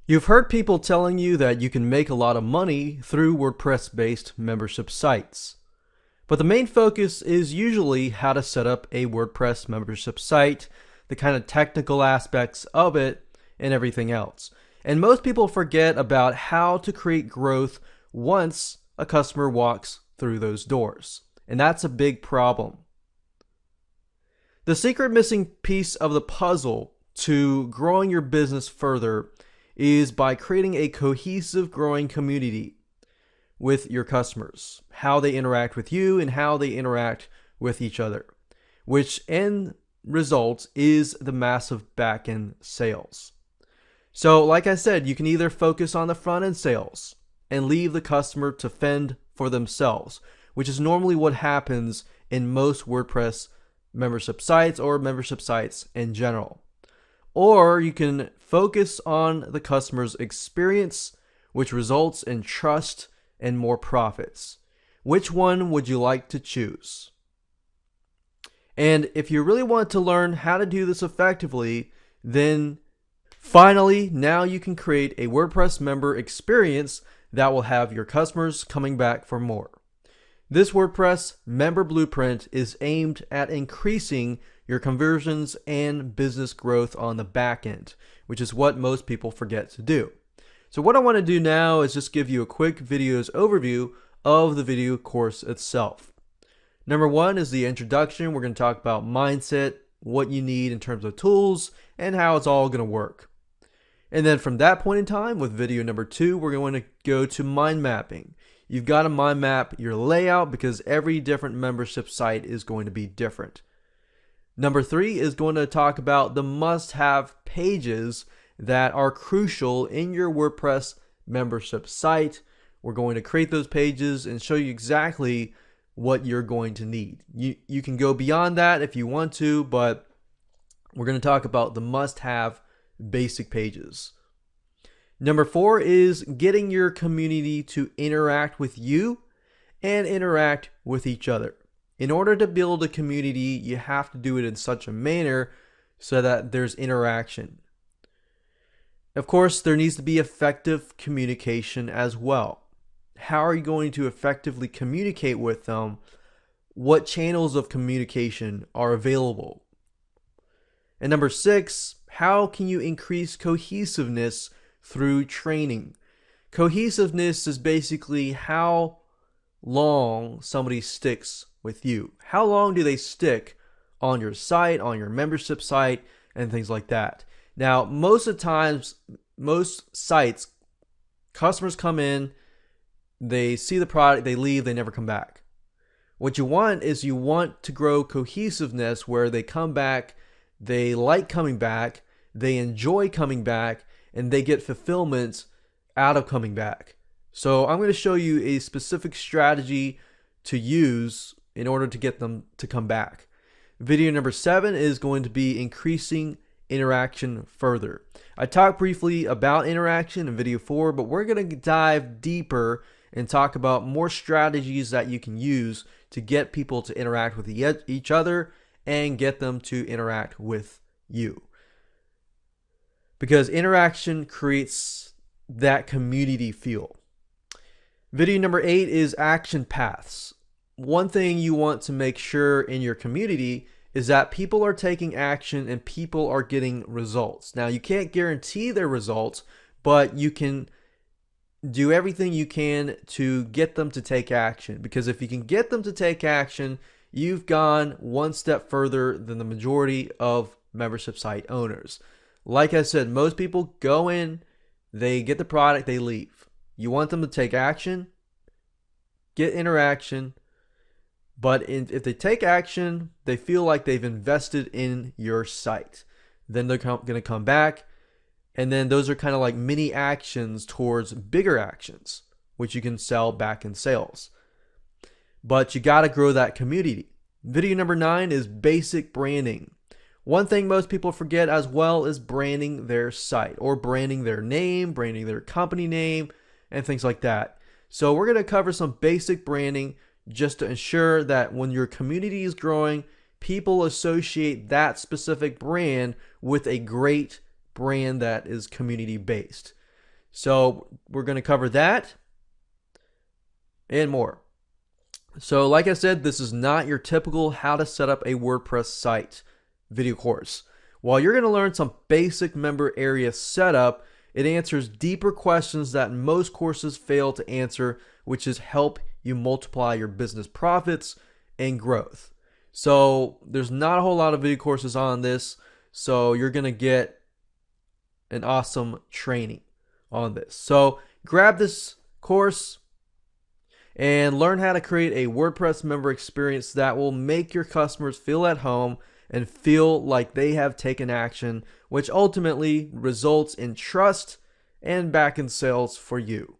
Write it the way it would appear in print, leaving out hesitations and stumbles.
You've heard people telling you that you can make a lot of money through WordPress-based membership sites. But the main focus is usually how to set up a WordPress membership site, the kind of technical aspects of it, and everything else. And most people forget about how to create growth once a customer walks through those doors. And that's a big problem. The secret missing piece of the puzzle to growing your business further is by creating a cohesive growing community with your customers, how they interact with you and how they interact with each other, which end result is the massive backend sales. So like I said, you can either focus on the front end sales and leave the customer to fend for themselves, which is normally what happens in most WordPress membership sites or membership sites in general. Or you can focus on the customer's experience, which results in trust and more profits. Which one would you like to choose? And if you really want to learn how to do this effectively, then finally, now you can create a WordPress member experience that will have your customers coming back for more. This WordPress member blueprint is aimed at increasing your conversions and business growth on the back end, which is what most people forget to do. So what I want to do now is just give you a quick video's overview of the video course itself. Number one is the introduction. We're going to talk about mindset, what you need in terms of tools, and how it's all going to work. And then from that point in time, with video number two, we're going to go to mind mapping. You've got to mind map your layout because every different membership site is going to be different. Number three is going to talk about the must-have pages that are crucial in your WordPress membership site. We're going to create those pages and show you exactly what you're going to need. You can go beyond that if you want to, but we're going to talk about the must-have basic pages. Number four is getting your community to interact with you and interact with each other. In order to build a community, you have to do it in such a manner so that there's interaction. Of course, there needs to be effective communication as well. How are you going to effectively communicate with them? What channels of communication are available? And number six, how can you increase cohesiveness through training? Cohesiveness is basically how long somebody sticks with you. How long do they stick on your site, on your membership site, and things like that? Now, most of the times, most sites, customers come in, they see the product, they leave, they never come back. What you want is you want to grow cohesiveness where they come back, they like coming back, they enjoy coming back, and they get fulfillment out of coming back. So I'm going to show you a specific strategy to use in order to get them to come back. Video number 7 is going to be increasing interaction further. I talked briefly about interaction in video 4, but we're going to dive deeper and talk about more strategies that you can use to get people to interact with each other and get them to interact with you. Because interaction creates that community feel. Video number 8 is action paths. One thing you want to make sure in your community is that people are taking action and people are getting results. Now, you can't guarantee their results, but you can do everything you can to get them to take action. Because if you can get them to take action, you've gone one step further than the majority of membership site owners. Like I said, most people go in, they get the product, they leave. You want them to take action, get interaction, but if they take action, they feel like they've invested in your site. Then they're going to come back, and then those are kind of like mini actions towards bigger actions, which you can sell back in sales. But you got to grow that community. Video number 9 is basic branding. One thing most people forget as well is branding their site or branding their name, branding their company name, and things like that. So we're going to cover some basic branding just to ensure that when your community is growing, people associate that specific brand with a great brand that is community based. So we're going to cover that and more. So like I said, this is not your typical how to set up a WordPress site video course. While you're going to learn some basic member area setup, it answers deeper questions that most courses fail to answer, which is help you multiply your business profits and growth. So there's not a whole lot of video courses on this, so you're going to get an awesome training on this. So grab this course and learn how to create a WordPress member experience that will make your customers feel at home and feel like they have taken action, which ultimately results in trust and backend sales for you.